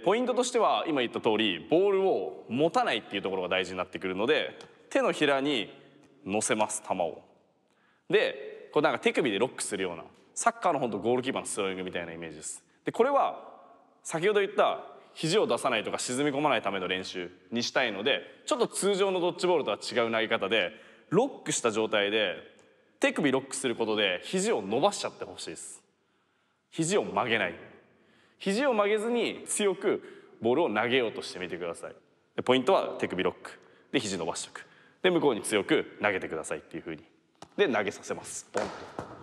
ポイントとしては今言った通りボールを持たないっていうところが大事になってくるので、手のひらに乗せます、球を。でこれなんか手首でロックするようなサッカーのほんとゴールキーパーのスローイングみたいなイメージです。でこれは先ほど言った肘を出さないとか沈み込まないための練習にしたいので、ちょっと通常のドッジボールとは違う投げ方で、ロックした状態で手首ロックすることで肘を伸ばしちゃってほしいです。肘を曲げない、肘を曲げずに強くボールを投げようとしてみてください。でポイントは手首ロックで肘伸ばしておく、で向こうに強く投げてくださいっていう風にで投げさせます。ポンと。